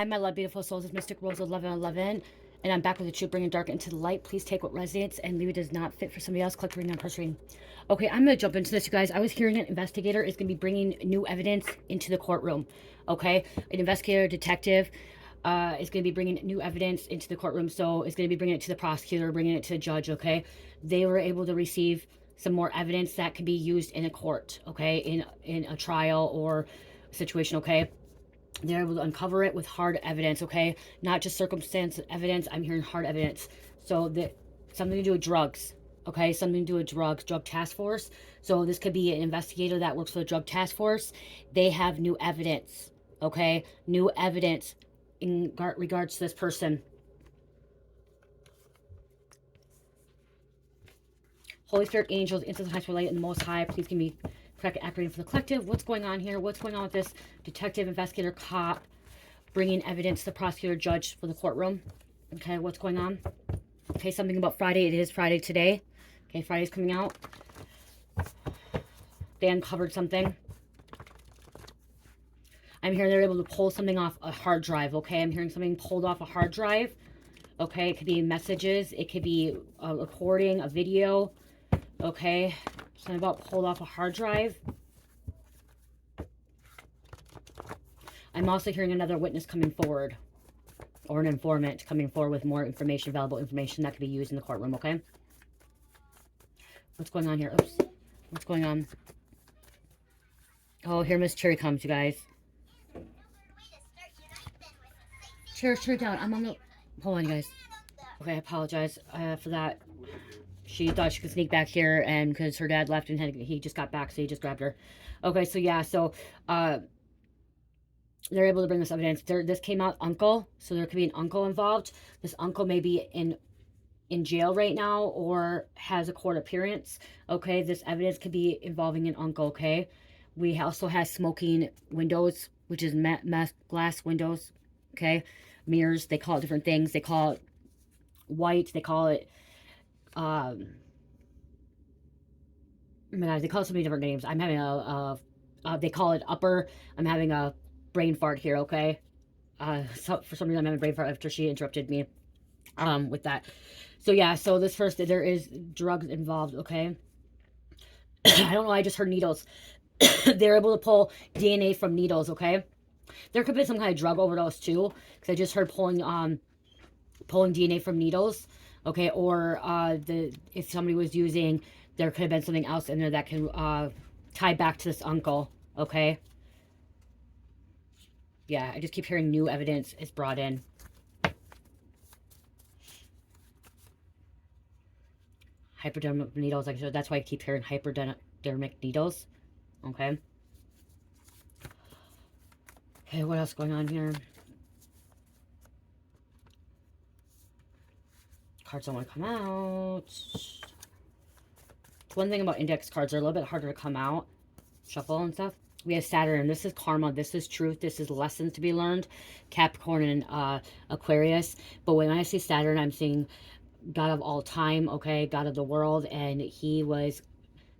Hi, my love, beautiful souls. It's Mystic Rose 1111, and I'm back with the truth, bringing dark into the light. Please take what resonates and leave it does not fit for somebody else. Click reading on person reading. Okay, I'm going to jump into this, you guys. I was hearing an investigator is going to be bringing new evidence into the courtroom. Okay, an investigator, detective is going to be bringing new evidence into the courtroom. So it's going to be bringing it to the prosecutor, bringing it to the judge. Okay, they were able to receive some more evidence that can be used in a court. Okay, in a trial or situation. Okay. They're able to uncover it with hard evidence, okay? Not just circumstance evidence. I'm hearing hard evidence. So that something to do with drugs, okay? Something to do with drugs, drug task force. So this could be an investigator that works for the drug task force. They have new evidence, okay? New evidence in regards to this person. Holy Spirit, angels, instance, high spirit, light, and the Most High, please give me correct accurate for the collective. What's going on here? What's going on with this detective, investigator, cop, bringing evidence to the prosecutor, judge for the courtroom? Okay, what's going on? Okay, something about Friday. It is Friday today. Okay, Friday's coming out. They uncovered something. I'm hearing they're able to pull something off a hard drive. Okay, I'm hearing something pulled off a hard drive. Okay, it could be messages. It could be a recording, a video. Okay, something about pulled off a hard drive. I'm also hearing another witness coming forward, or an informant coming forward with more information, valuable information that could be used in the courtroom, okay? What's going on here? Oops. What's going on? Oh, here Miss Cherry comes, you guys. Cherry down. I'm on the... Hold on, you guys. Okay, I apologize for that. She thought she could sneak back here, and because her dad left and he just got back, so he just grabbed her. Okay, so yeah, so they're able to bring this evidence. This came out uncle, so there could be an uncle involved. This uncle may be in jail right now or has a court appearance. Okay, this evidence could be involving an uncle. Okay, we also have smoking windows, which is glass windows. Okay, mirrors. They call it different things. They call it white. They call it oh my God, they call it so many different names. I'm having they call it upper. I'm having a brain fart here, okay? So for some reason I'm having a brain fart after she interrupted me with that. So yeah, so this first, there is drugs involved, okay? I don't know, I just heard needles. They're able to pull DNA from needles, okay? There could be some kind of drug overdose too, because I just heard pulling DNA from needles, okay? Or if somebody was using, there could have been something else in there that can tie back to this uncle, okay? Yeah, I just keep hearing new evidence is brought in. Hypodermic needles, like, so that's why I keep hearing hypodermic needles, okay? Okay, what else going on here? Cards don't want to come out. One thing about index cards, they're a little bit harder to come out. Shuffle and stuff. We have Saturn. This is karma. This is truth. This is lessons to be learned. Capricorn and Aquarius. But when I see Saturn, I'm seeing God of all time, okay? God of the world. And he was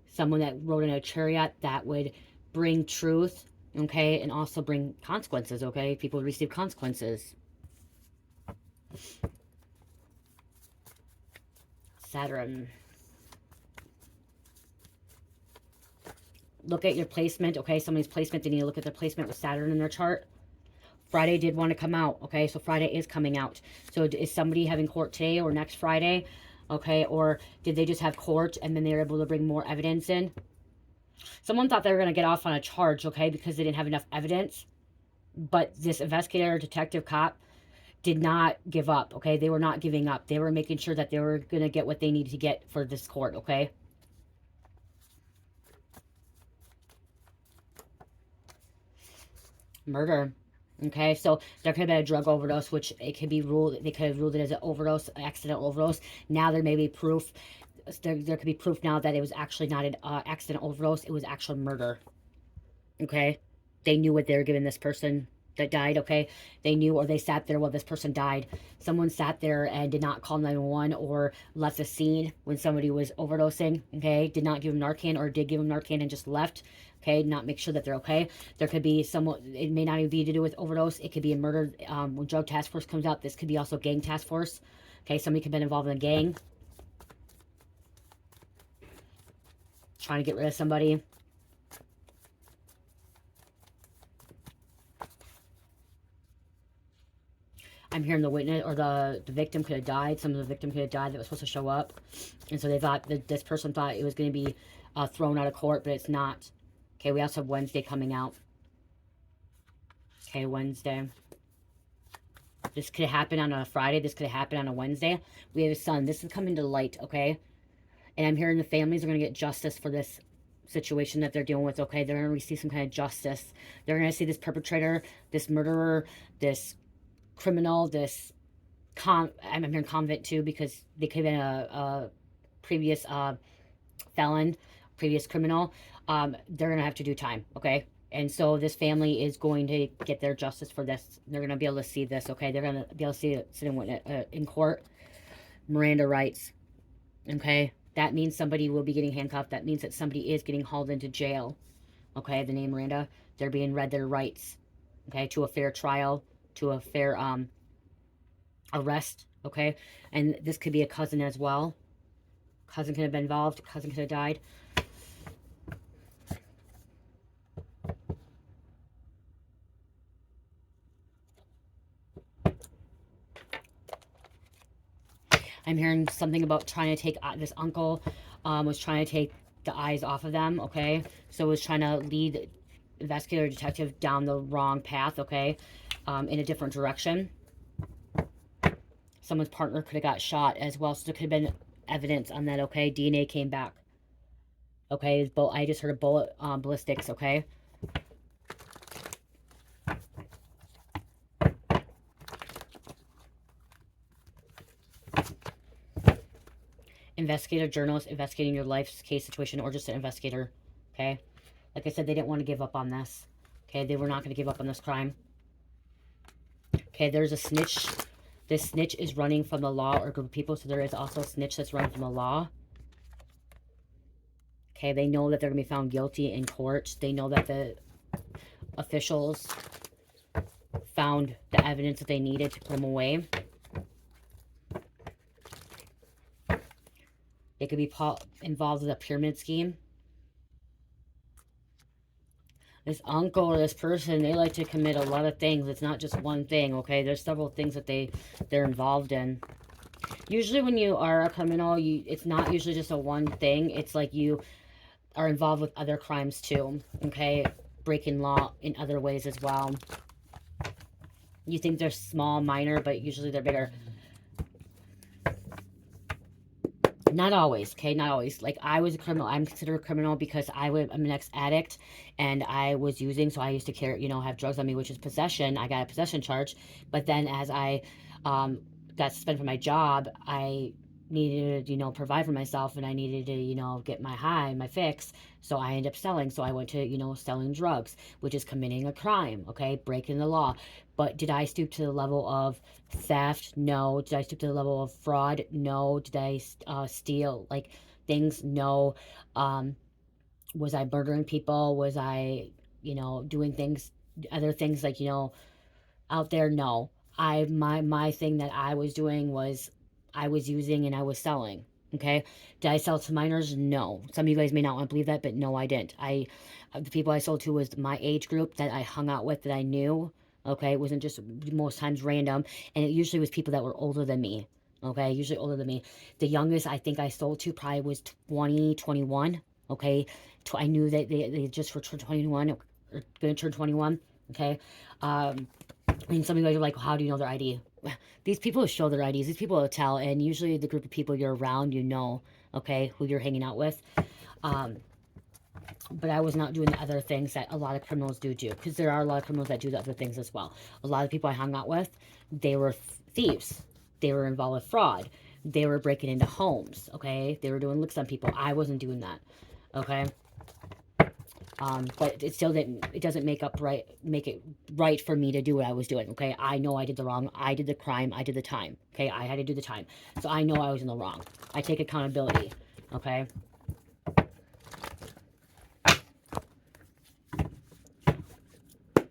someone that rode in a chariot that would bring truth, okay? And also bring consequences, okay? People would receive consequences. Saturn. Look at your placement, okay? Somebody's placement, they need to look at their placement with Saturn in their chart. Friday did want to come out, okay? So Friday is coming out. So is somebody having court today or next Friday, okay? Or did they just have court and then they were able to bring more evidence in? Someone thought they were going to get off on a charge, okay? Because they didn't have enough evidence. But this investigator, detective, cop did not give up, okay? They were not giving up. They were making sure that they were going to get what they needed to get for this court, okay? Murder. Okay, so there could have been a drug overdose, which it could be ruled, they could have ruled it as an overdose, accidental overdose. Now there may be proof, there could be proof now that it was actually not an accidental overdose, it was actual murder. Okay, they knew what they were giving this person. that died, okay? They knew, or they sat there while this person died. Someone sat there and did not call 911 or left the scene when somebody was overdosing, okay? Did not give them Narcan, or did give them Narcan and just left, okay? Not make sure that they're okay. There could be someone, it may not even be to do with overdose. It could be a murder. When drug task force comes out, this could be also gang task force, okay? Somebody could have been involved in a gang, trying to get rid of somebody. I'm hearing the witness, or the victim could have died. Some of the victim could have died that was supposed to show up. And so they thought that this person thought it was going to be thrown out of court, but it's not. Okay, we also have Wednesday coming out. Okay, Wednesday. This could happen on a Friday. This could happen on a Wednesday. We have a Sun. This is coming to light, okay? And I'm hearing the families are going to get justice for this situation that they're dealing with, okay? They're going to receive some kind of justice. They're going to see this perpetrator, this murderer, this criminal, this I'm hearing convict too, because they could have been a previous felon, previous criminal. They're gonna have to do time, okay? And so this family is going to get their justice for this. They're gonna be able to see this, okay? They're gonna be able to see it sitting in court. Miranda rights, okay? That means somebody will be getting handcuffed. That means that somebody is getting hauled into jail, okay? The name Miranda, they're being read their rights, okay, to a fair trial, to a fair arrest, okay? And this could be a cousin as well. Cousin could have been involved. Cousin could have died. I'm hearing something about trying to take, this uncle was trying to take the eyes off of them, okay? So was trying to lead investigator, detective down the wrong path, okay? In a different direction. Someone's partner could have got shot as well, so there could have been evidence on that, okay? DNA came back, okay? I just heard a bullet, ballistics, okay? Investigator, journalist, investigating your life's case situation, or just an investigator, okay? Like I said, they didn't want to give up on this, okay? They were not going to give up on this crime. Okay, there's a snitch. This snitch is running from the law or group of people, so there is also a snitch that's running from the law. Okay, they know that they're going to be found guilty in court. They know that the officials found the evidence that they needed to put them away. They could be involved with a pyramid scheme. This uncle or this person, they like to commit a lot of things. It's not just one thing, okay? There's several things that they're involved in. Usually when you are a criminal, it's not usually just a one thing. It's like you are involved with other crimes too, okay? Breaking law in other ways as well. You think they're small, minor, but usually they're bigger. Not always, okay? Not always. Like, I was a criminal. I'm considered a criminal because I'm an ex-addict, and I was using, so I used to carry, have drugs on me, which is possession. I got a possession charge. But then as I got suspended from my job, I needed to, provide for myself, and I needed to, get my fix. So I ended up selling. So I went to, selling drugs, which is committing a crime, okay? Breaking the law. But did I stoop to the level of theft? No. Did I stoop to the level of fraud? No. Did I steal, things? No. Was I murdering people? Was I, doing things, other things out there? No. My thing that I was doing was I was using and I was selling. Okay. Did I sell to minors? No. Some of you guys may not want to believe that, but no, I didn't. The people I sold to was my age group that I hung out with, that I knew. Okay. It wasn't just most times random. And it usually was people that were older than me. Okay. Usually older than me. The youngest I think I sold to probably was 20, 21. Okay. I knew that they just were 21 or going to turn 21. Okay. And some of you guys are like, how do you know their ID? These people show their IDs. These people will tell. And usually the group of people you're around, okay, who you're hanging out with. But I was not doing the other things that a lot of criminals do. Because there are a lot of criminals that do the other things as well. A lot of people I hung out with, they were thieves. They were involved with fraud. They were breaking into homes, okay? They were doing licks on people. I wasn't doing that, okay? But it still didn't, it doesn't make it right for me to do what I was doing, okay? I know I did the wrong, I did the crime, I did the time, okay? I had to do the time. So I know I was in the wrong. I take accountability, okay?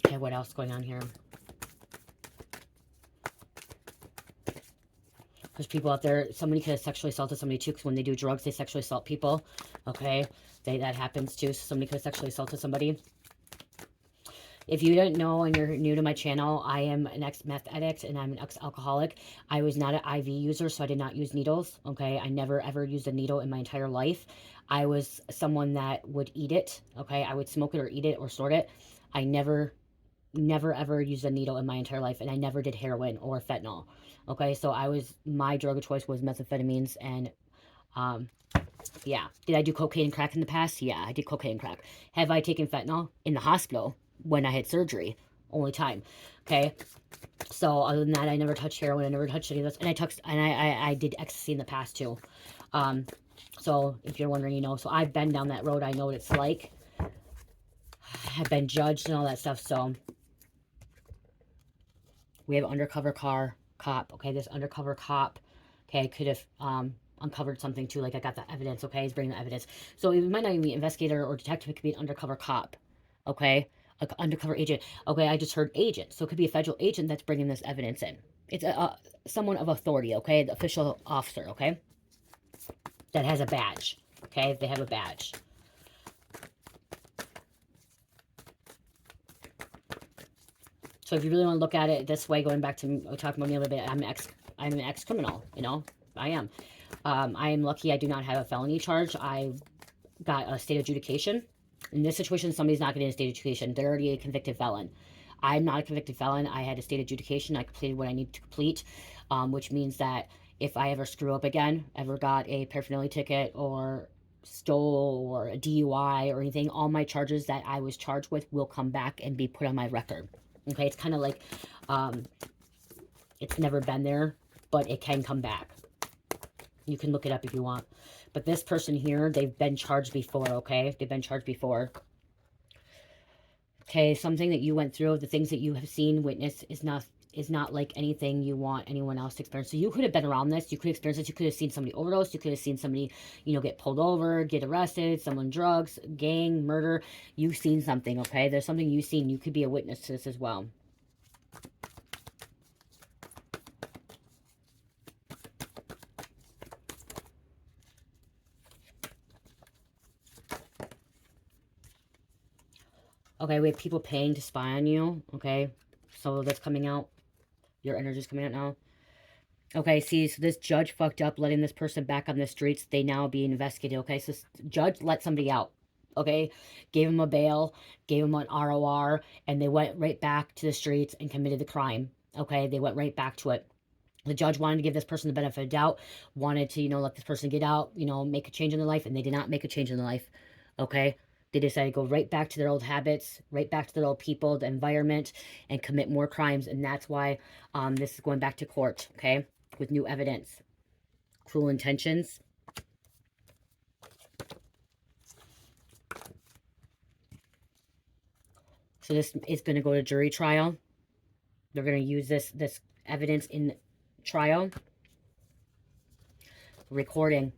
Okay, what else is going on here? There's people out there, somebody could have sexually assaulted somebody too, because when they do drugs, they sexually assault people, okay? That happens too, so somebody could have sexually assaulted somebody. If you don't know and you're new to my channel, I am an ex-meth addict and I'm an ex-alcoholic. I was not an IV user, so I did not use needles, okay? I never ever used a needle in my entire life. I was someone that would eat it, okay? I would smoke it or eat it or snort it. I never ever used a needle in my entire life, and I never did heroin or fentanyl, okay? So my drug of choice was methamphetamines, and yeah. Did I do cocaine and crack in the past? Yeah, I did cocaine and crack. Have I taken fentanyl? In the hospital when I had surgery. Only time. Okay. So other than that, I never touched heroin. I never touched any of this. And I did ecstasy in the past too. So if you're wondering, you know, so I've been down that road. I know what it's like. I've been judged and all that stuff. So we have undercover cop. Okay. This undercover cop, okay, could have, uncovered something too. Like I got the evidence. Okay. He's bringing the evidence. So it might not even be investigator or detective. It could be an undercover cop. Okay. Like undercover agent. Okay, I just heard agent. So it could be a federal agent that's bringing this evidence in. It's someone of authority, okay? The official officer, okay? That has a badge, okay? They have a badge. So if you really want to look at it this way, going back to talking about me a little bit, I'm an ex-criminal, you know? I am. I am lucky I do not have a felony charge. I got a state adjudication. In this situation, somebody's not getting a state adjudication. They're already a convicted felon. I'm not a convicted felon. I had a state adjudication. I completed what I need to complete, which means that if I ever screw up again, ever got a paraphernalia ticket or stole or a DUI or anything, all my charges that I was charged with will come back and be put on my record. Okay, it's kind of like, it's never been there, but it can come back. You can look it up if you want. But this person here, they've been charged before, okay? They've been charged before. Okay, something that you went through, the things that you have seen, witnessed, is not like anything you want anyone else to experience. So you could have been around this. You could experience this. You could have seen somebody overdose. You could have seen somebody, you know, get pulled over, get arrested, someone drugs, gang, murder. You've seen something, okay? There's something you've seen. You could be a witness to this as well. Okay, we have people paying to spy on you, okay? So that's coming out. Your energy's coming out now. Okay, see, so this judge fucked up letting this person back on the streets. They now be investigated, okay? So this judge let somebody out, okay? Gave him a bail, gave him an ROR, and they went right back to the streets and committed the crime, okay? They went right back to it. The judge wanted to give this person the benefit of doubt, wanted to, you know, let this person get out, you know, make a change in their life, and they did not make a change in their life, okay? They decided to go right back to their old habits, right back to their old people, the environment, and commit more crimes. And that's why this is going back to court, okay, with new evidence. Cruel intentions. So this is going to go to jury trial. They're going to use this evidence in trial. Recording.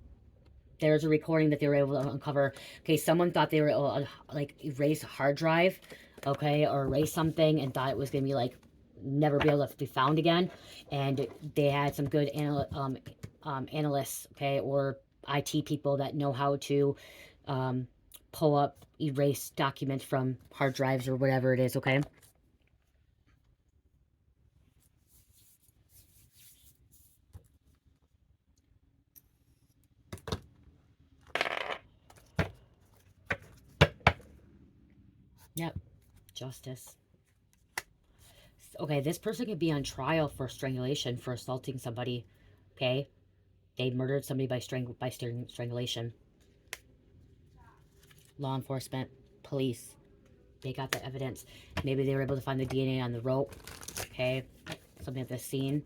There's a recording that they were able to uncover. Okay, someone thought they were able to, like, erase a hard drive, okay, or erase something and thought it was going to be, like, never be able to be found again. And they had some good analysts, okay, or IT people that know how to pull up, erase documents from hard drives or whatever it is, okay? Yep, justice. Okay, this person could be on trial for strangulation, for assaulting somebody, okay? They murdered somebody by strangulation. Law enforcement, police, they got the evidence. Maybe they were able to find the DNA on the rope, okay? Something at the scene.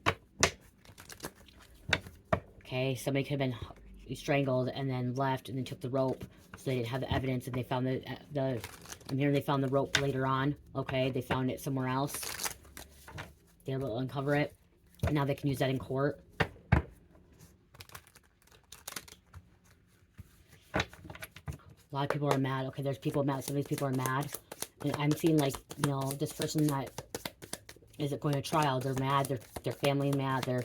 Okay, somebody could have been strangled and then left and then took the rope. So so they didn't have the evidence, and they found I'm hearing they found the rope later on, okay? They found it somewhere else. They were able to uncover it, and now they can use that in court. A lot of people are mad. Okay, there's people mad. Some of these people are mad. And I'm seeing, like, you know, this person that isn't going to trial, they're mad. Their family mad. Their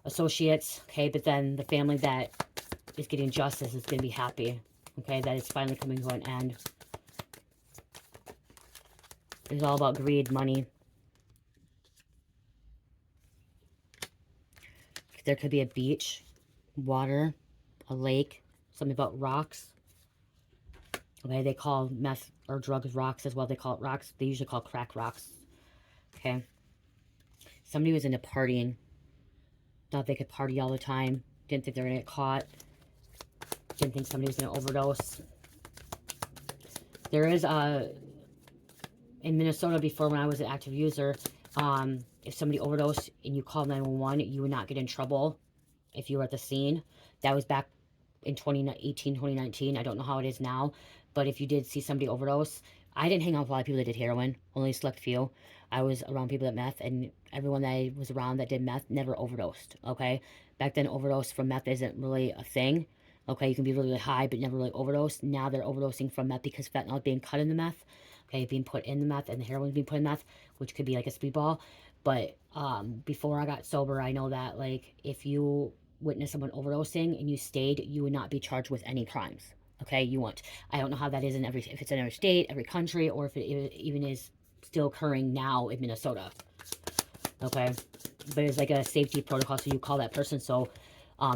associates, okay? But then the family that is getting justice is going to be happy, okay? That it's finally coming to an end. It's all about greed, money. There could be a beach, water, a lake, something about rocks. Okay, they call meth or drugs rocks as well. They call it rocks. They usually call crack rocks. Okay. Somebody was into partying. Thought they could party all the time. Didn't think they were going to get caught. Didn't think somebody was going to overdose. There is in Minnesota before, when I was an active user, if somebody overdosed and you called 911, you would not get in trouble if you were at the scene. That was back in 2018, 2019. I don't know how it is now. But if you did see somebody overdose, I didn't hang out with a lot of people that did heroin. Only a select few. I was around people that meth, and everyone that I was around that did meth never overdosed, okay? Back then, overdose from meth isn't really a thing. Okay, you can be really, really high, but never really overdose. Now they're overdosing from meth because fentanyl is being cut in the meth. Okay, being put in the meth, and the heroin is being put in meth, which could be like a speedball. But before I got sober, I know that, like, if you witness someone overdosing and you stayed, you would not be charged with any crimes. Okay, you won't. I don't know how that is in if it's in every state, every country, or if it even is still occurring now in Minnesota. Okay, but it's like a safety protocol, so you call that person so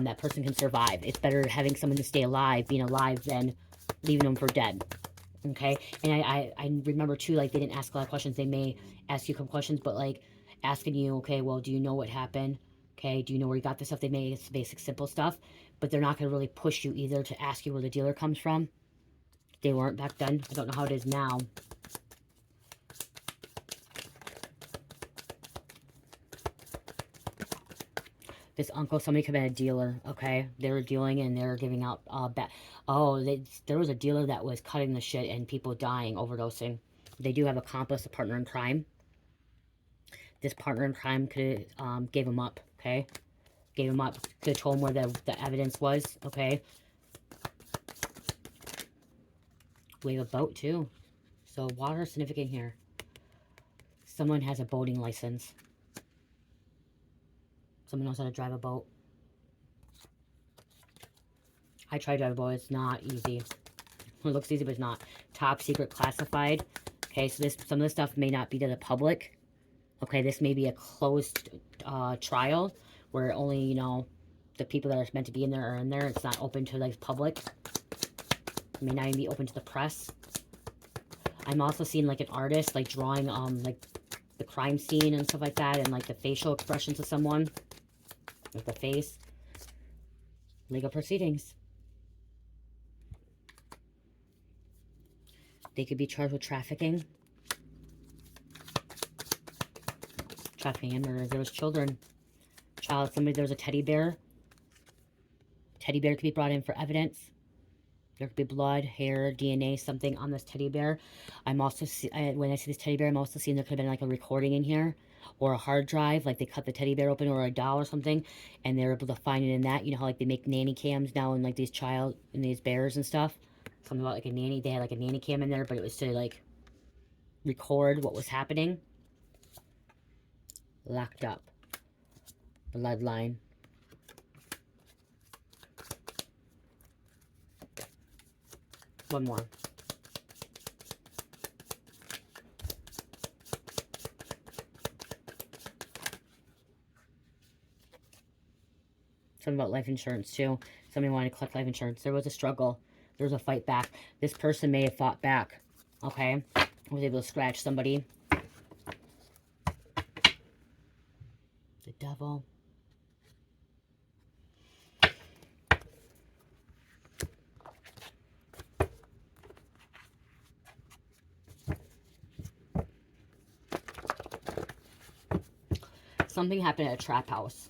that person can survive. It's better having someone to stay alive, being alive, than leaving them for dead. Okay, and I remember too, like, they didn't ask a lot of questions. They may ask you a couple questions, but like asking you, okay, well, do you know what happened? Okay, do you know where you got this stuff? They may, it's basic, simple stuff, but they're not going to really push you either to ask you where the dealer comes from. They weren't back then. I don't know how it is now. This uncle, somebody could have been a dealer, okay? They were dealing and they were giving out there was a dealer that was cutting the shit and people dying, overdosing. They do have a accomplice, a partner in crime. This partner in crime could gave him up, okay? Gave him up, could have told him where the evidence was, okay? We have a boat too. So water is significant here. Someone has a boating license. Someone knows how to drive a boat. I tried to drive a boat. It's not easy. It looks easy, but it's not. Top secret, classified. Okay, so some of this stuff may not be to the public. Okay, this may be a closed trial where only, you know, the people that are meant to be in there are in there. It's not open to, like, public. It may not even be open to the press. I'm also seeing, like, an artist, like, drawing, like, the crime scene and stuff like that, and, like, the facial expressions of someone. With the face. Legal proceedings. They could be charged with trafficking. Trafficking and murder. There was children. There was a teddy bear. Teddy bear could be brought in for evidence. There could be blood, hair, DNA, something on this teddy bear. I'm also, when I see this teddy bear, I'm also seeing there could have been like a recording in here. Or a hard drive, like they cut the teddy bear open, or a doll or something, and they're able to find it in that. You know how, like, they make nanny cams now in, like, these bears and stuff? Something about, like, a nanny. They had, like, a nanny cam in there, but it was to, like, record what was happening. Locked up. Bloodline. One more. Something about life insurance too. Somebody wanted to collect life insurance. There was a struggle. There was a fight back. This person may have fought back. Okay? Was able to scratch somebody. The devil. Something happened at a trap house.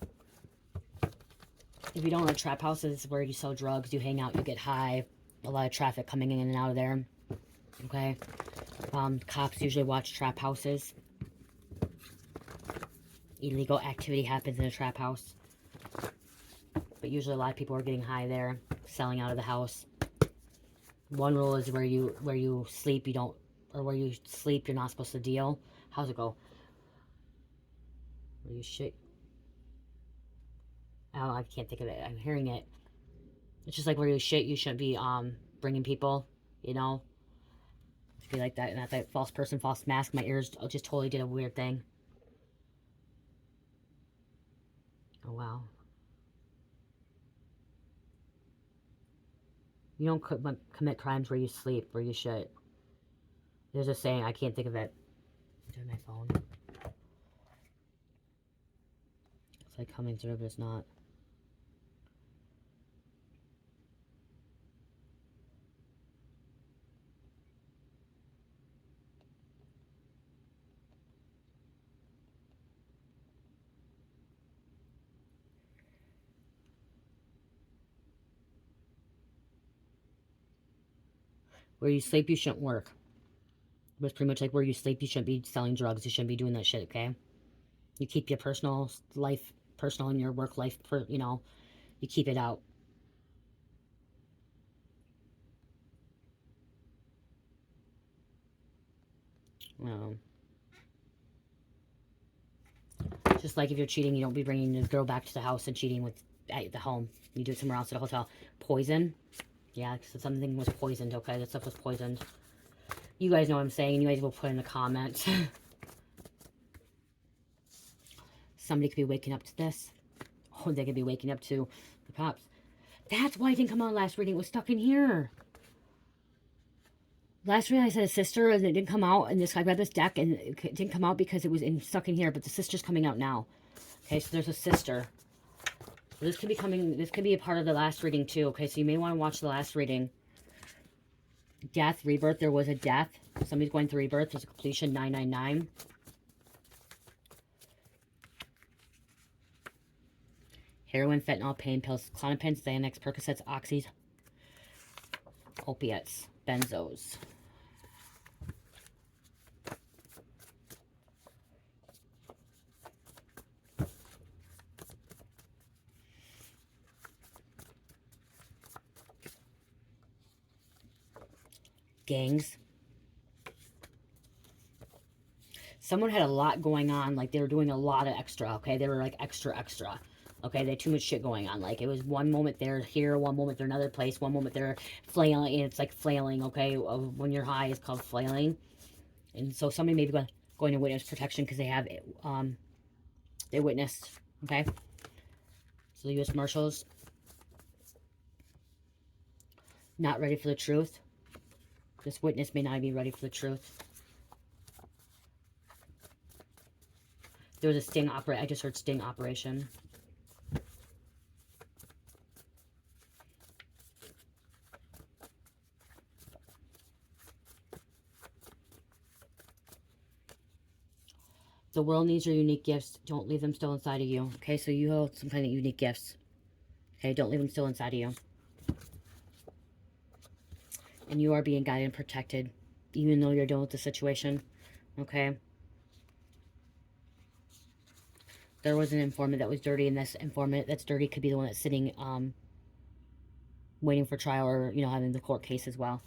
If you don't know, trap houses where you sell drugs, you hang out, you get high, a lot of traffic coming in and out of there. Okay. Cops usually watch trap houses. Illegal activity happens in a trap house. But usually a lot of people are getting high there, selling out of the house. One rule is where you sleep, you don't, or where you sleep, you're not supposed to deal. How's it go? Where you shit. Oh, I can't think of it. I'm hearing it. It's just like where you shit, you shouldn't be bringing people, you know? Just be like that, and that false person, false mask. My ears just totally did a weird thing. Oh, wow. You don't commit crimes where you sleep, where you shit. There's a saying, I can't think of it. It's on my phone. It's like coming through, but it's not. Where you sleep, you shouldn't work. But it's pretty much like where you sleep, you shouldn't be selling drugs. You shouldn't be doing that shit, okay? You keep your personal life, personal and your work life, you know, you keep it out. Just like if you're cheating, you don't be bringing the girl back to the house and cheating at the home. You do it somewhere else at a hotel. Poison. Yeah, so something was poisoned, okay? That stuff was poisoned. You guys know what I'm saying, and you guys will put in the comments. Somebody could be waking up to this. Oh, they could be waking up to the cops. That's why it didn't come out last reading. It was stuck in here. Last reading I said a sister, and it didn't come out. And I read this deck, and it didn't come out because it was stuck in here. But the sister's coming out now. Okay, so there's a sister. So this could be coming. This could be a part of the last reading too. Okay, so you may want to watch the last reading. Death, rebirth. There was a death. Somebody's going through rebirth. There's a completion. 999. Heroin, fentanyl, pain pills, Klonopins, Xanax, Percocets, Oxys, opiates, benzos. Gangs. Someone had a lot going on, like they were doing a lot of extra, okay? They were like extra. Okay, they had too much shit going on. Like, it was one moment they're here, one moment they're another place, one moment they're flailing, and it's like flailing, okay? When you're high, it's called flailing. And so somebody may be going to witness protection because they have, they witnessed, okay? So the U.S. Marshals, not ready for the truth. This witness may not be ready for the truth. There was a sting operation. I just heard sting operation. The world needs your unique gifts. Don't leave them still inside of you. Okay, so you hold some kind of unique gifts. Okay, don't leave them still inside of you. And you are being guided and protected, even though you're dealing with the situation. Okay. There was an informant that was dirty, and this informant that's dirty could be the one that's sitting, waiting for trial, or, you know, having the court case as well.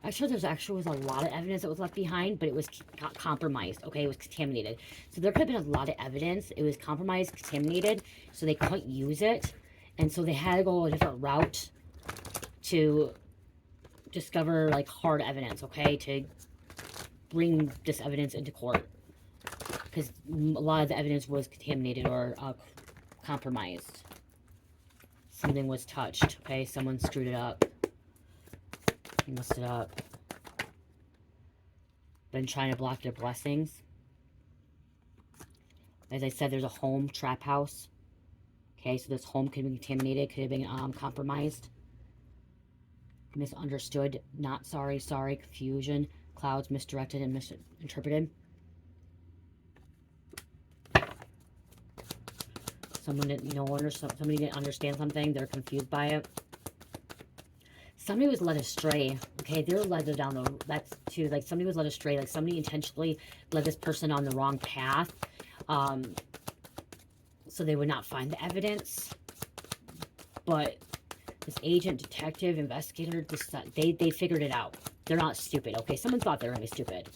I'm sure there's actually was a lot of evidence that was left behind, but it was compromised, okay? It was contaminated. So there could have been a lot of evidence. It was compromised, contaminated, so they couldn't use it. And so they had to go a different route to discover, like, hard evidence, okay? To bring this evidence into court. Because a lot of the evidence was contaminated or compromised. Something was touched, okay? Someone screwed it up. Messed it up. Been trying to block their blessings. As I said, there's a home trap house. Okay, so this home could be contaminated, could have been compromised, misunderstood, not sorry, sorry, confusion, clouds, misdirected and misinterpreted. Someone didn't, somebody didn't understand something, they're confused by it. Somebody was led astray, okay? They're led down that's too, like somebody was led astray, like somebody intentionally led this person on the wrong path, so they would not find the evidence. But this agent, detective, investigator, they figured it out. They're not stupid, okay? Someone thought they were going to be stupid.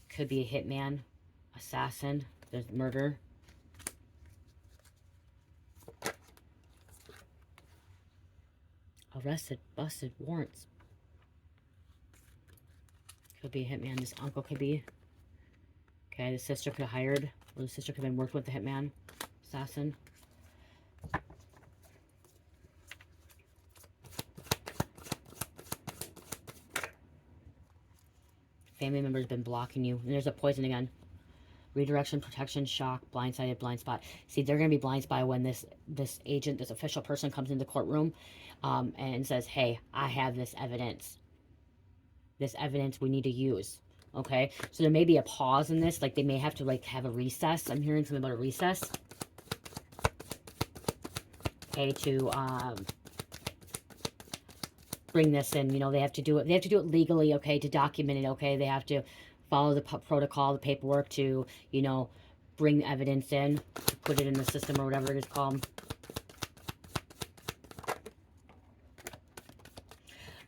Could be a hitman, assassin, there's murder. Arrested, busted, warrants. Could be a hitman. This uncle could be. Okay, the sister could have hired, or the sister could have been worked with the hitman, assassin. Family members been blocking you. And there's a poison again. Redirection, protection, shock, blindsided, blind spot. See, they're going to be blind spot when this agent, this official person comes into the courtroom and says, hey, I have this evidence. This evidence we need to use. Okay? So there may be a pause in this. Like, they may have to, like, have a recess. I'm hearing something about a recess. Okay, to bring this in. You know, they have to do it. They have to do it legally, okay, to document it, okay? They have to follow the protocol, the paperwork to, you know, bring the evidence in, to put it in the system or whatever it is called.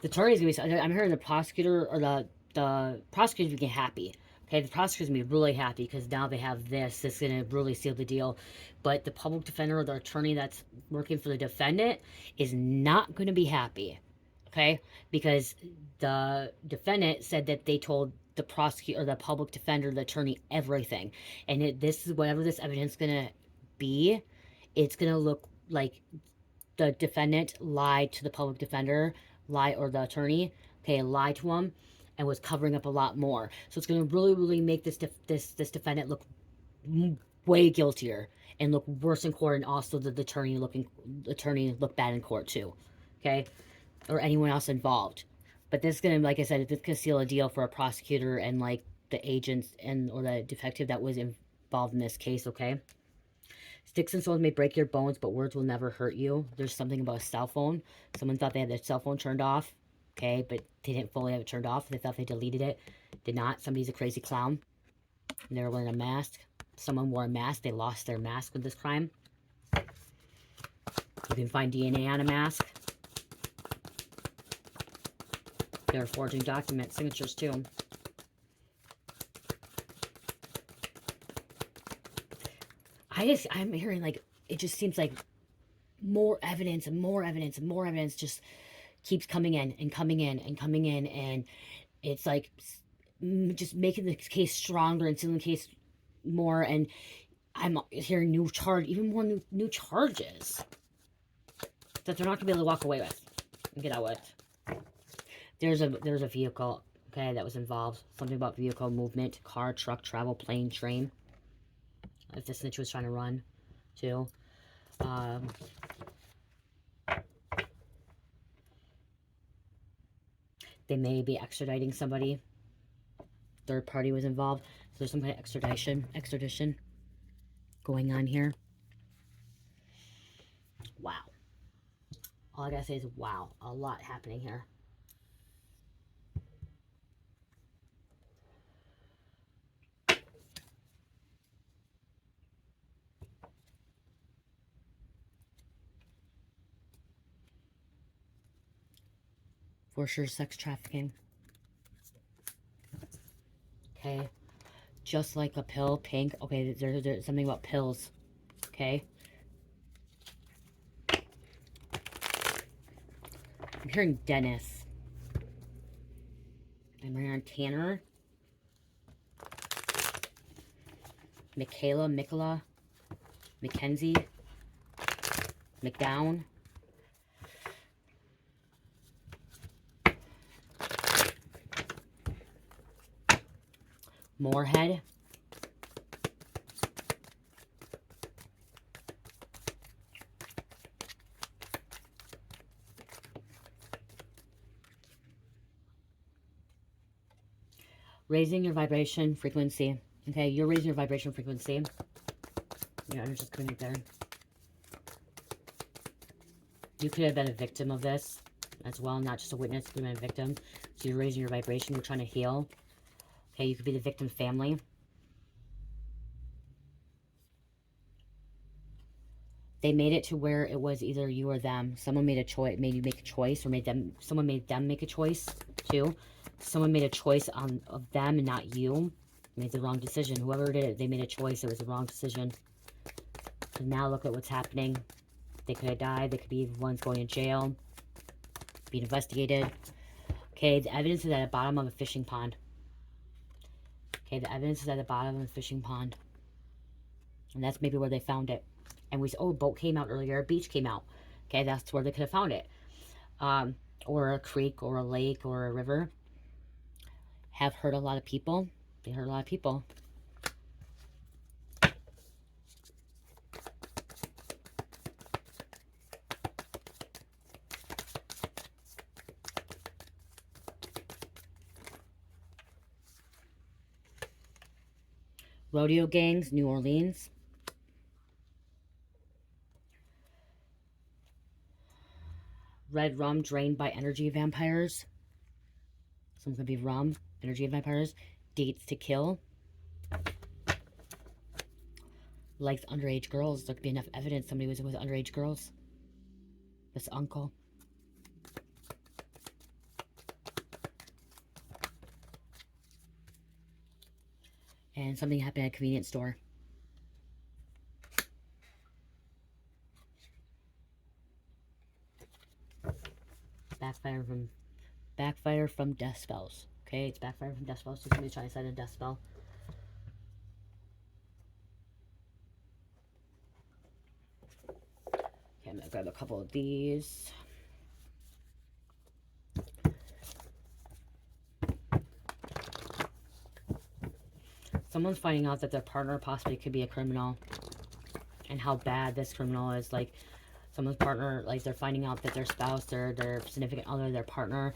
The attorney's going to be, I'm hearing the prosecutor, or the prosecutor's going to get happy. Okay, the prosecutor's going to be really happy because now they have this. This is going to really seal the deal. But the public defender or the attorney that's working for the defendant is not going to be happy. Okay, because the defendant said that they told the prosecutor or the public defender, the attorney, everything. And this is whatever this evidence is going to be, it's going to look like the defendant lied to the public defender, or the attorney, okay, lied to him and was covering up a lot more. So it's going to really, really make this defendant look way guiltier and look worse in court, and also the attorney look bad in court too, okay, or anyone else involved. But this is going to, like I said, this could seal a deal for a prosecutor and, like, the agents or the detective that was involved in this case, okay? Sticks and stones may break your bones, but words will never hurt you. There's something about a cell phone. Someone thought they had their cell phone turned off, okay, but they didn't fully have it turned off. They thought they deleted it. Did not. Somebody's a crazy clown. And they were wearing a mask. Someone wore a mask. They lost their mask with this crime. You can find DNA on a mask. They're forging document signatures too. I'm hearing, like, it just seems like more evidence and more evidence and more evidence just keeps coming in and coming in and coming in, and it's like just making the case stronger and sealing the case more. And I'm hearing even more new charges that they're not gonna be able to walk away with and get out with. There's a vehicle, okay, that was involved. Something about vehicle movement, car, truck, travel, plane, train. If the snitch was trying to run, too. They may be extraditing somebody. Third party was involved. So there's some kind of extradition going on here. Wow. All I gotta say is wow. A lot happening here. For sure, sex trafficking. Okay. Just like a pill, pink. Okay, there's something about pills. Okay. I'm hearing Dennis. I'm hearing Tanner. Mikola, Mackenzie, McDown. Moorhead. Raising your vibration frequency. Okay, you're raising your vibration frequency. Your energy's coming right there. You could have been a victim of this as well, not just a witness, you could have been a victim. So you're raising your vibration, you're trying to heal. Okay, you could be the victim family. They made it to where it was either you or them. Someone made a choice, made you make a choice, or someone made them make a choice too. Someone made a choice of them and not you. Made the wrong decision. Whoever did it, they made a choice. It was the wrong decision. And now look at what's happening. They could have died. They could be the ones going to jail, being investigated. Okay, the evidence is at the bottom of a fishing pond. Okay, the evidence is at the bottom of a fishing pond. And that's maybe where they found it. And we said, oh, a boat came out earlier, a beach came out. Okay, that's where they could have found it. Or a creek, or a lake, or a river. Have hurt a lot of people. They hurt a lot of people. Rodeo gangs, New Orleans. Red rum drained by energy vampires. Someone's gonna be rum, energy vampires. Dates to kill. Likes underage girls. There could be enough evidence somebody was with underage girls. This uncle. And something happened at a convenience store. Backfire from death spells. Okay, it's backfire from death spells. So somebody's trying to set a death spell. Okay, I'm gonna grab a couple of these. Someone's finding out that their partner possibly could be a criminal, and how bad this criminal is. Like, someone's partner, like, they're finding out that their spouse, their significant other, their partner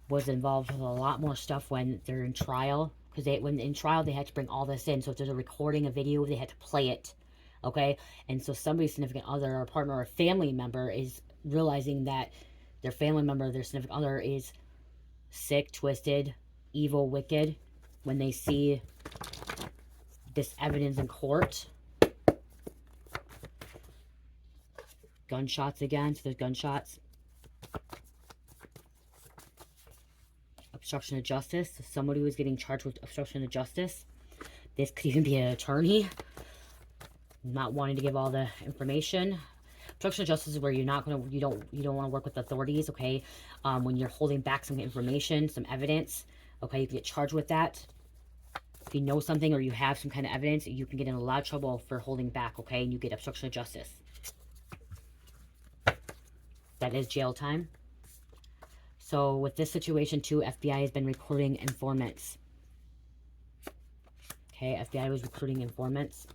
was involved with a lot more stuff when they're in trial. Because when in trial, they had to bring all this in. So if there's a recording, a video, they had to play it. Okay? And so somebody's significant other, or partner, or family member is realizing that their family member, their significant other, is sick, twisted, evil, wicked. When they see this evidence in court. Gunshots again. So there's gunshots. Obstruction of justice. So somebody was getting charged with obstruction of justice. This could even be an attorney. Not wanting to give all the information. Obstruction of justice is where you're not gonna, you don't want to work with authorities. Okay, when you're holding back some information, some evidence. Okay, you can get charged with that. If you know something or you have some kind of evidence, you can get in a lot of trouble for holding back. Okay, and you get obstruction of justice. That is jail time. So with this situation too, FBI has been recruiting informants. Okay, FBI was recruiting informants.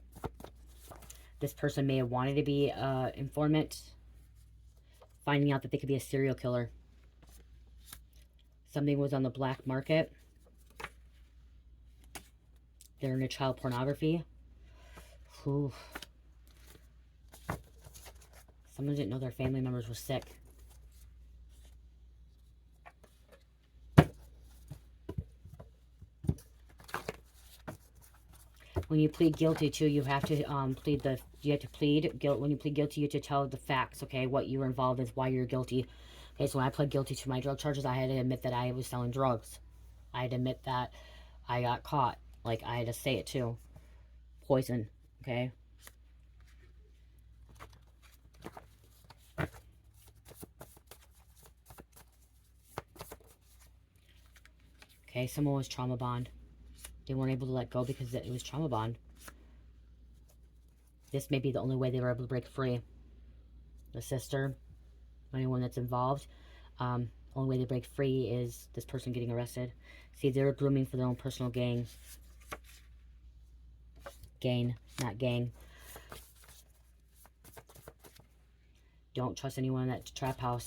This person may have wanted to be an informant, finding out that they could be a serial killer. Something was on the black market. They're into child pornography. Whew. Someone didn't know their family members were sick. When you plead guilty too, you have to plead guilt. When you plead guilty, you have to tell the facts, okay, what you were involved with, why you're guilty. Okay, so when I pled guilty to my drug charges, I had to admit that I was selling drugs. I had to admit that I got caught. Like, I had to say it too. Poison, okay? Okay, someone was trauma bond. They weren't able to let go because it was trauma bond. This may be the only way they were able to break free. The sister, anyone that's involved, only way they break free is this person getting arrested. See, they're grooming for their own personal gain. Gain, not gang. Don't trust anyone in that trap house.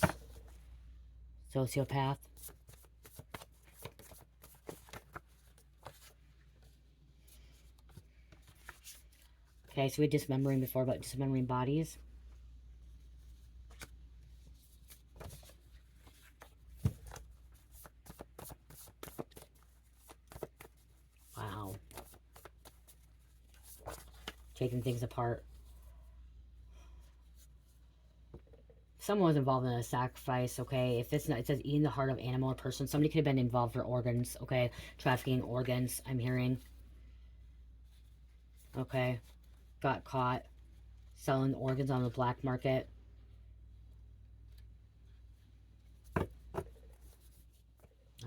Sociopath. Okay, so we had dismembering before, but dismembering bodies. Wow. Taking things apart. Someone was involved in a sacrifice, okay? If it's not, it says eating the heart of animal or person. Somebody could have been involved for organs, okay? Trafficking organs, I'm hearing. Okay. Got caught selling organs on the black market. Oh,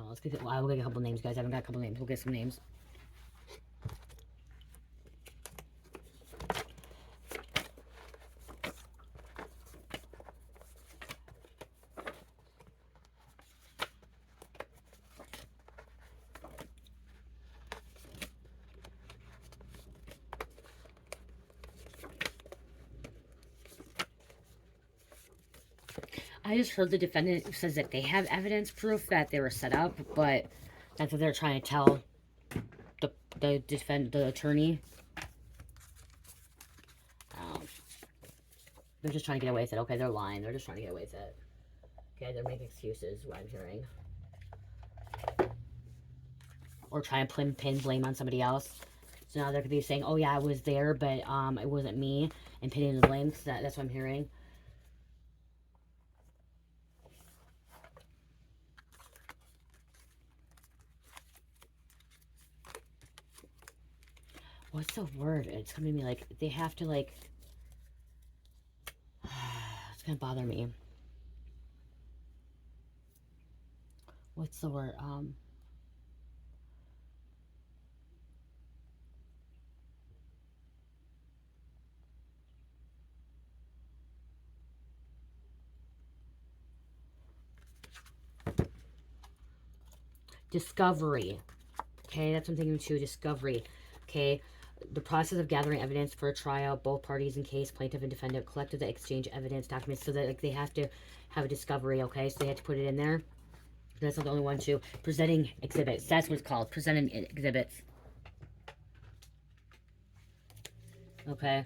let's get, well, we'll get a couple names, guys. I haven't got a couple names. We'll get some names. I just heard the defendant says that they have evidence proof that they were set up, but that's what they're trying to tell the attorney. They're just trying to get away with it. Okay, they're lying. They're just trying to get away with it. Okay, they're making excuses, what I'm hearing. Or trying to pin blame on somebody else. So now they're going to be saying, oh yeah, I was there, but it wasn't me, and pinning the blame. So that's what I'm hearing. What's the word? It's coming to me like, they have to like, it's going to bother me. What's the word? Discovery. Okay, that's what I'm thinking too. Discovery. Okay, the process of gathering evidence for a trial, both parties in case, plaintiff and defendant, collectively exchange evidence documents, so that like they have to have a discovery. Okay, so they have to put it in there. That's not the only one too. Presenting exhibits. That's what it's called. Presenting exhibits. Okay.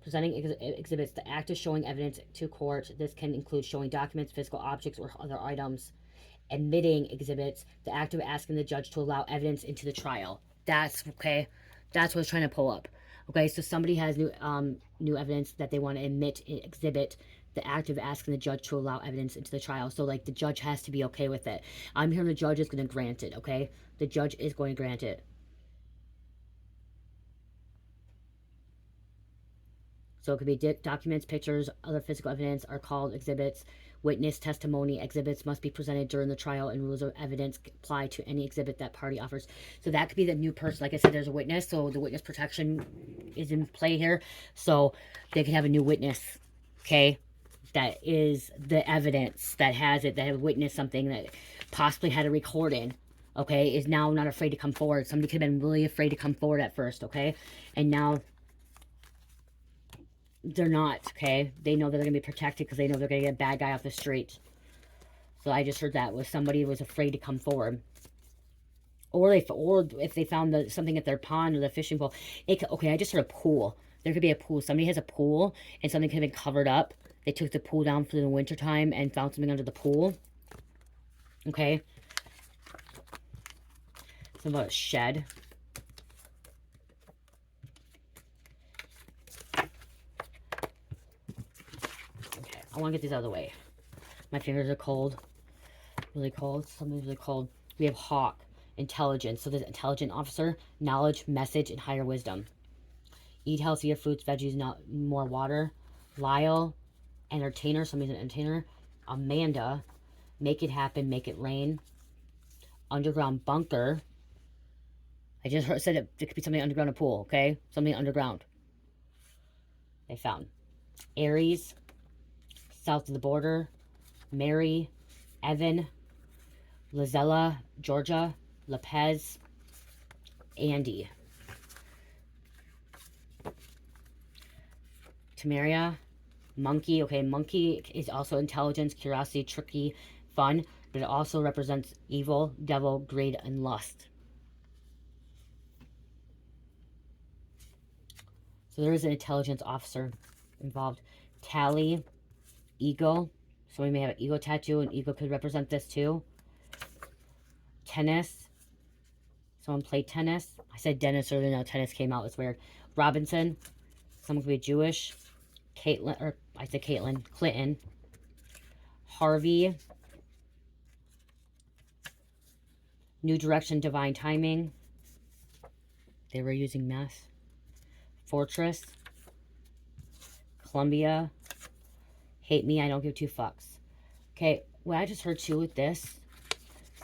Presenting exhibits. The act of showing evidence to court. This can include showing documents, physical objects, or other items. Admitting exhibits. The act of asking the judge to allow evidence into the trial. That's okay. That's what it's trying to pull up. Okay, so somebody has new evidence that they want to admit, exhibit. The act of asking the judge to allow evidence into the trial. So, like, the judge has to be okay with it. I'm hearing the judge is going to grant it, okay? The judge is going to grant it. So it could be documents, pictures, other physical evidence are called exhibits. Witness testimony exhibits must be presented during the trial, and rules of evidence apply to any exhibit that party offers. So that could be the new person. Like I said, there's a witness, so the witness protection is in play here. So they could have a new witness, okay? That is the evidence that has it, that have witnessed something, that possibly had a recording, okay, is now not afraid to come forward. Somebody could have been really afraid to come forward at first, okay? And now they're not, okay? They know that they're going to be protected because they know they're going to get a bad guy off the street. So I just heard that was somebody was afraid to come forward. Or if they found something at their pond or the fishing pool. Okay, I just heard a pool. There could be a pool. Somebody has a pool and something could have been covered up. They took the pool down for the wintertime and found something under the pool. Okay. Something about a shed. Okay, I want to get these out of the way. My fingers are cold. Really cold. Something's really cold. We have hawk. Intelligence. So there's intelligent officer, knowledge, message, and higher wisdom. Eat healthier fruits, veggies, not more water. Lyle, entertainer. Somebody's an entertainer. Amanda, make it happen, make it rain. Underground bunker. I just said it could be something underground a pool, okay? Something underground. They found. Aries, south of the border. Mary, Evan, Lizella, Georgia, Lopez, Andy. Tamaria, monkey. Okay, monkey is also intelligence, curiosity, tricky, fun, but it also represents evil, devil, greed, and lust. So there is an intelligence officer involved. Tally, ego. So we may have an ego tattoo, and ego could represent this too. Tennis. Someone played tennis. I said Dennis earlier, now tennis came out. It's weird. Robinson. Someone could be Jewish. Caitlin, or I said Caitlin. Clinton. Harvey. New direction, divine timing. They were using meth. Fortress. Columbia. Hate me, I don't give two fucks. Okay, what I just heard too with this,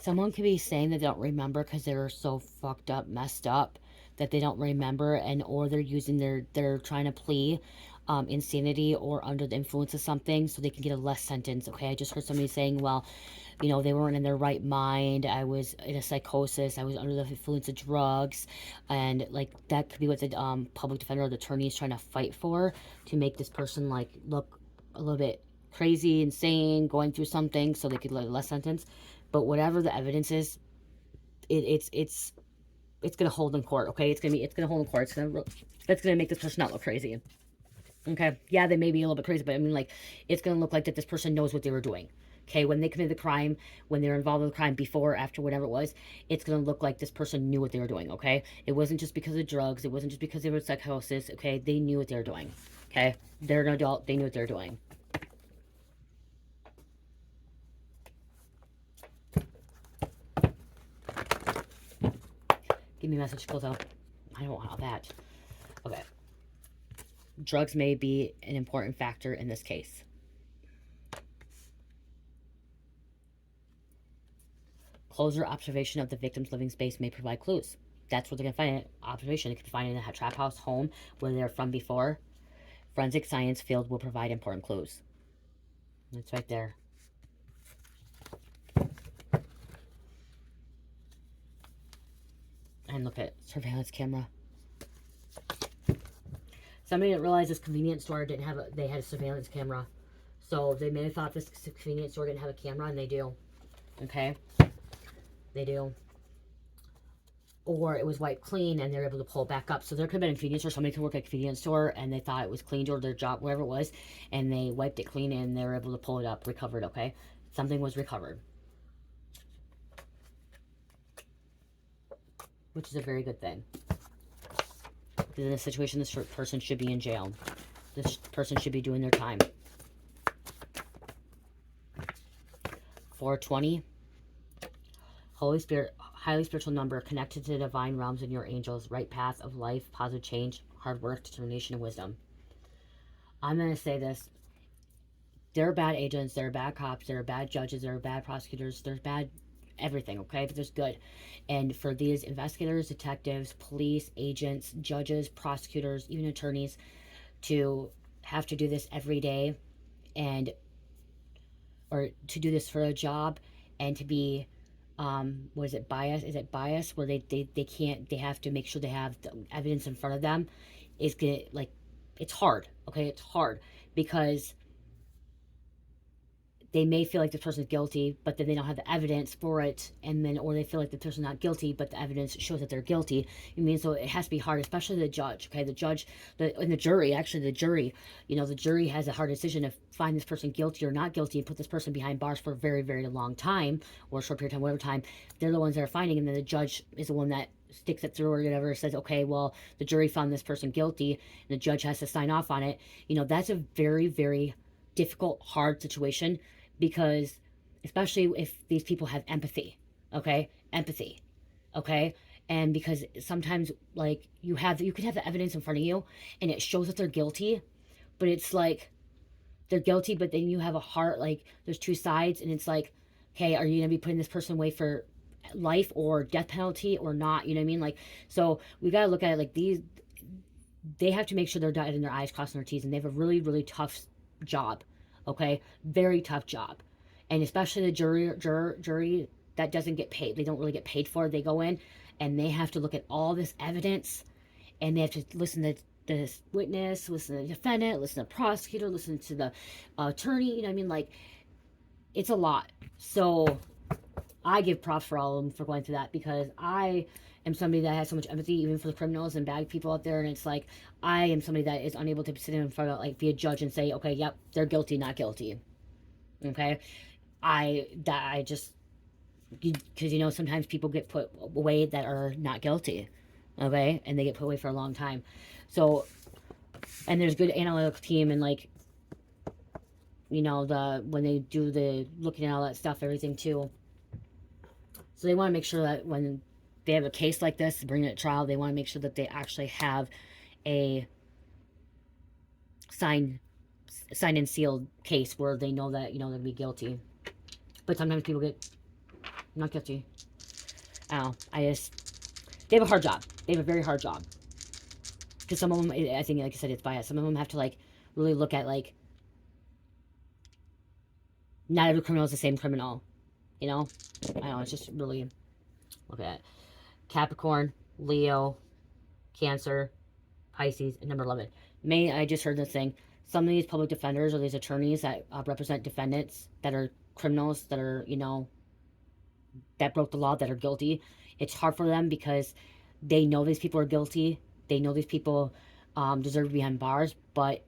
someone could be saying that they don't remember because they're so fucked up, messed up, that they don't remember, and or they're using they're trying to plea insanity or under the influence of something so they can get a less sentence. Okay, I just heard somebody saying, well, you know, they weren't in their right mind, I was in a psychosis, I was under the influence of drugs, and like that could be what the public defender or the attorney is trying to fight for, to make this person like look a little bit crazy, insane, going through something, so they could get a less sentence. But whatever the evidence is, it's gonna hold in court. Okay, it's gonna hold in court. That's gonna make this person not look crazy. Okay, yeah, they may be a little bit crazy, but I mean, like, it's gonna look like that this person knows what they were doing. Okay, when they committed the crime, when they were involved in the crime, before, after, whatever it was, it's gonna look like this person knew what they were doing. Okay, it wasn't just because of drugs. It wasn't just because they were psychosis. Okay, they knew what they were doing. Okay, they're an adult. They knew what they were doing. Give me a message, close out. I don't want all that. Okay. Drugs may be an important factor in this case. Closer observation of the victim's living space may provide clues. That's where they're going to find it. Observation. They could find it in a trap house, home, where they're from before. Forensic science field will provide important clues. It's right there. And look at surveillance camera. Somebody didn't realize this convenience store didn't have they had a surveillance camera. So they may have thought this convenience store didn't have a camera, and they do. Okay? They do. Or it was wiped clean and they're able to pull it back up. So there could have been a convenience store. Somebody could work at a convenience store and they thought it was cleaned, or their job, whatever it was, and they wiped it clean and they were able to pull it up, recovered, okay? Something was recovered. Which is a very good thing. Because in this situation, this person should be in jail. This person should be doing their time. 420. Holy Spirit, highly spiritual number, connected to the divine realms and your angels, right path of life, positive change, hard work, determination, and wisdom. I'm going to say this. There are bad agents, there are bad cops, there are bad judges, there are bad prosecutors, there's bad everything, okay? But there's good. And for these investigators, detectives, police, agents, judges, prosecutors, even attorneys, to have to do this every day, and or to do this for a job, and to be what is it, bias? Is it bias where they can't, they have to make sure they have the evidence in front of them, is gonna, like, it's hard, okay? It's hard because they may feel like the person's guilty, but then they don't have the evidence for it, and then, or they feel like the person's not guilty, but the evidence shows that they're guilty. I mean, so it has to be hard, especially the judge, okay? The judge, and the jury, actually the jury, you know, the jury has a hard decision to find this person guilty or not guilty and put this person behind bars for a very, very long time, or a short period of time, whatever time. They're the ones that are finding, and then the judge is the one that sticks it through or whatever, says, okay, well, the jury found this person guilty, and the judge has to sign off on it. You know, that's a very, very difficult, hard situation, because especially if these people have empathy, okay? Empathy, okay? And because sometimes, like, you could have the evidence in front of you and it shows that they're guilty, but it's like they're guilty, but then you have a heart, like, there's two sides, and it's like, okay, are you gonna be putting this person away for life or death penalty or not? You know what I mean? Like, so we gotta look at it like they have to make sure they're dotting their I's, crossing their T's, and they have a really, really tough job. Okay, very tough job. And especially the jury that doesn't get paid. They don't really get paid for it. They go in and they have to look at all this evidence, and they have to listen to the witness, listen to the defendant, listen to the prosecutor, listen to the attorney. You know what I mean? Like, it's a lot. So I give props for all of them for going through that, because I am somebody that has so much empathy even for the criminals and bad people out there. And it's like, I am somebody that is unable to sit in front of, like, be a judge and say, okay, yep, they're guilty, not guilty. Okay. I just, because, you know, sometimes people get put away that are not guilty. Okay. And they get put away for a long time. So, and there's good analytical team, and, like, you know, when they do the looking at all that stuff, everything too. So they want to make sure that when they have a case like this, bring it to trial, they want to make sure that they actually have a signed and sealed case where they know that, you know, they'll be guilty. But sometimes people get not guilty. I don't know. They have a hard job. They have a very hard job. Because some of them, I think, like I said, it's biased. Some of them have to, like, really look at, like, not every criminal is the same criminal. You know? I don't know. It's just really, look at it. Capricorn, Leo, Cancer, Pisces, and number 11. I just heard this thing. Some of these public defenders or these attorneys that represent defendants that are criminals, that are, you know, that broke the law, that are guilty. It's hard for them because they know these people are guilty. They know these people deserve to be behind bars, but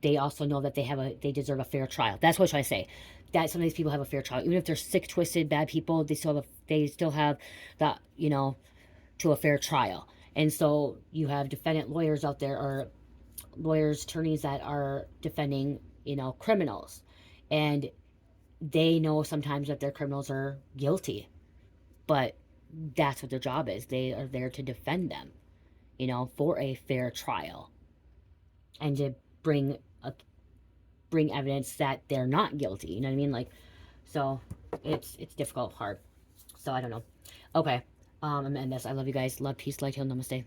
they also know that they deserve a fair trial. That's what I say. That some of these people have a fair trial, even if they're sick, twisted, bad people. They still have that, you know, to a fair trial. And so you have defendant lawyers out there, or lawyers, attorneys that are defending, you know, criminals, and they know sometimes that their criminals are guilty, but that's what their job is. They are there to defend them, you know, for a fair trial, and to bring evidence that they're not guilty. You know what I mean? Like, so it's difficult, hard. So I don't know. Okay, I'm gonna end this. I love you guys. Love, peace, light, heal, namaste.